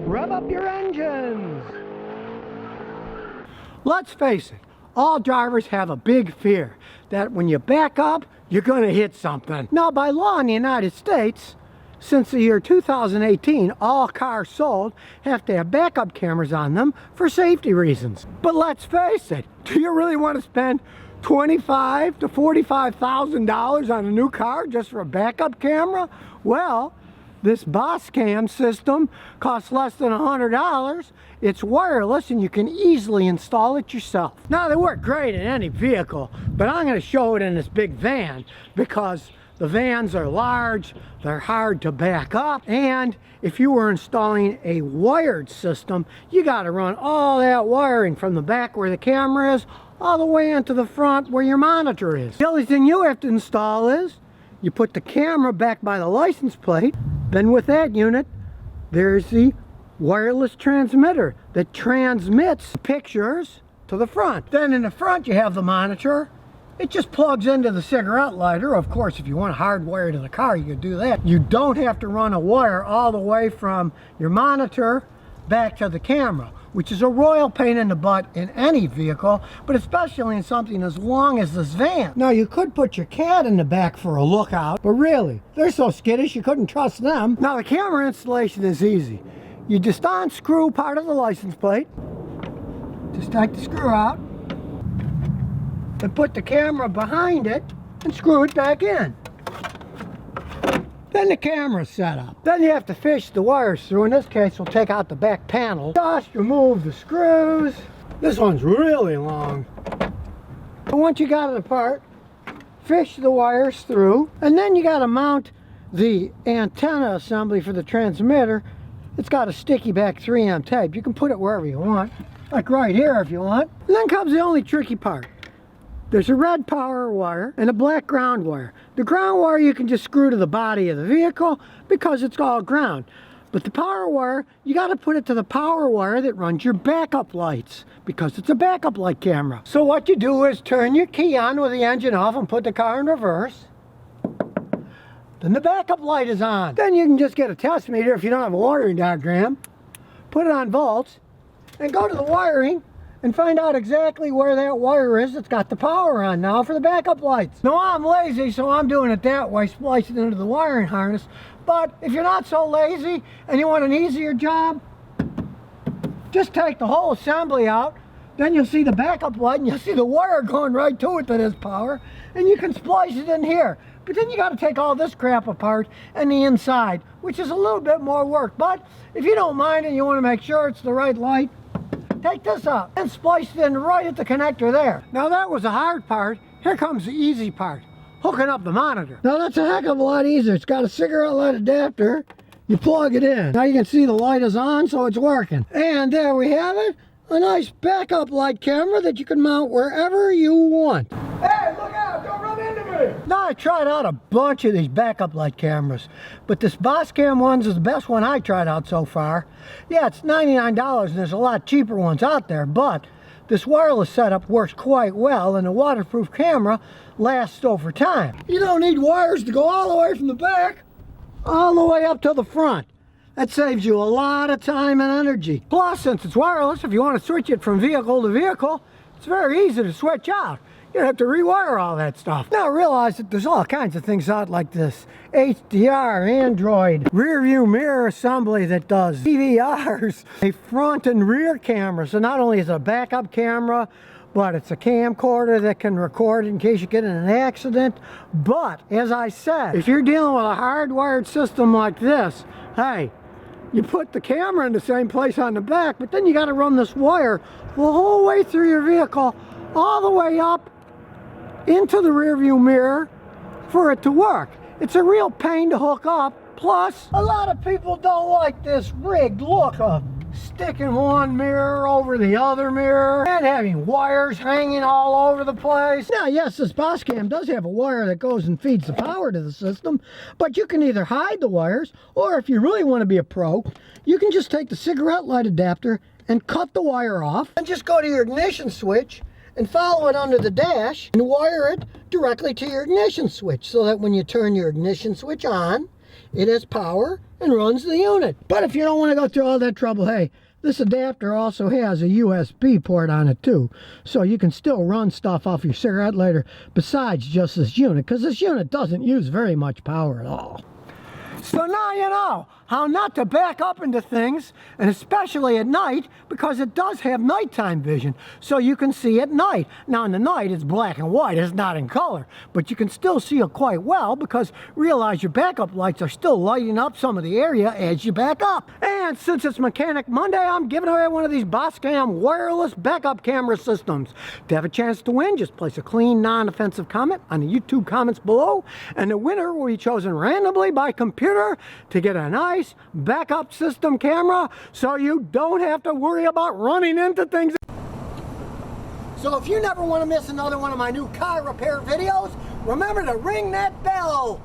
rev up your engines. Let's face it, all drivers have a big fear that when you back up, you're going to hit something. Now, by law in the United States, since the year 2018, all cars sold have to have backup cameras on them for safety reasons. But let's face it, do you really want to spend $25,000 to $45,000 on a new car just for a backup camera? Well, this boscombe system costs less than $100. It's wireless and you can easily install it yourself. Now, they work great in any vehicle, but I'm going to show it in this big van because the vans are large, they're hard to back up, and if you were installing a wired system, you got to run all that wiring from the back where the camera is all the way into the front where your monitor is. The only thing you have to install is you put the camera back by the license plate. Then with that unit, there's the wireless transmitter that transmits pictures to the front. Then in the front you have the monitor. It just plugs into the cigarette lighter. Of course, if you want to hardwire to the car, you can do that. You don't have to run a wire all the way from your monitor back to the camera, which is a royal pain in the butt in any vehicle, but especially in something as long as this van. Now, you could put your cat in the back for a lookout, but really, they're so skittish you couldn't trust them. Now, the camera installation is easy. You just unscrew part of the license plate, just take the screw out, and put the camera behind it and screw it back in. Then the camera's set up. Then you have to fish the wires through. In this case, we'll take out the back panel. Just remove the screws. This one's really long. And once you got it apart, fish the wires through. And then you got to mount the antenna assembly for the transmitter. It's got a sticky back 3M tape. You can put it wherever you want, like right here if you want. And then comes the only tricky part. There's a red power wire and a black ground wire. The ground wire you can just screw to the body of the vehicle because it's all ground. But the power wire, you got to put it to the power wire that runs your backup lights because it's a backup light camera. So what you do is turn your key on with the engine off and put the car in reverse. Then the backup light is on. Then you can just get a test meter if you don't have a wiring diagram, put it on volts, and go to the wiring and find out exactly where that wire is that's got the power on now for the backup lights. Now, I'm lazy, so I'm doing it that way, splicing into the wiring harness. But if you're not so lazy and you want an easier job, just take the whole assembly out. Then you'll see the backup light and you'll see the wire going right to it that has power, and you can splice it in here. But then you got to take all this crap apart and the inside, which is a little bit more work. But if you don't mind and you want to make sure it's the right light, take this up and splice it in right at the connector there. Now, that was the hard part. Here comes the easy part, hooking up the monitor. Now, that's a heck of a lot easier. It's got a cigarette light adapter. You plug it in. Now you can see the light is on, so it's working. And there we have it, a nice backup light camera that you can mount wherever you want. Hey, look out, don't run into me! Now, I tried out a bunch of these backup light cameras, but this Boscombe one's is the best one I tried out so far. Yeah, it's $99 and there's a lot cheaper ones out there, but this wireless setup works quite well and the waterproof camera lasts over time. You don't need wires to go all the way from the back all the way up to the front. That saves you a lot of time and energy. Plus, since it's wireless, if you want to switch it from vehicle to vehicle, it's very easy to switch out. You don't have to rewire all that stuff. Now, realize that there's all kinds of things out like this HDR, Android, rear view mirror assembly that does DVRs, a front and rear camera. So not only is it a backup camera, but it's a camcorder that can record in case you get in an accident. But, as I said, if you're dealing with a hardwired system like this, hey, you put the camera in the same place on the back, but then you got to run this wire the whole way through your vehicle, all the way up into the rear view mirror for it to work. It's a real pain to hook up. Plus, a lot of people don't like this rigged look of sticking one mirror over the other mirror and having wires hanging all over the place. Now, yes, this Boscombe does have a wire that goes and feeds the power to the system, but you can either hide the wires, or if you really want to be a pro, you can just take the cigarette light adapter and cut the wire off and just go to your ignition switch and follow it under the dash and wire it directly to your ignition switch, so that when you turn your ignition switch on it has power and runs the unit. But if you don't want to go through all that trouble, hey, this adapter also has a USB port on it too, so you can still run stuff off your cigarette lighter besides just this unit, because this unit doesn't use very much power at all. So now you know how not to back up into things, and especially at night, because it does have nighttime vision, so you can see at night. Now in the night it's black and white, it's not in color, but you can still see it quite well, because realize your backup lights are still lighting up some of the area as you back up. And since it's Mechanic Monday, I'm giving away one of these boscombe wireless backup camera systems. To have a chance to win, just place a clean, non-offensive comment on the YouTube comments below, and the winner will be chosen randomly by computer to get a nice backup system camera, so you don't have to worry about running into things. So if you never want to miss another one of my new car repair videos, remember to ring that bell.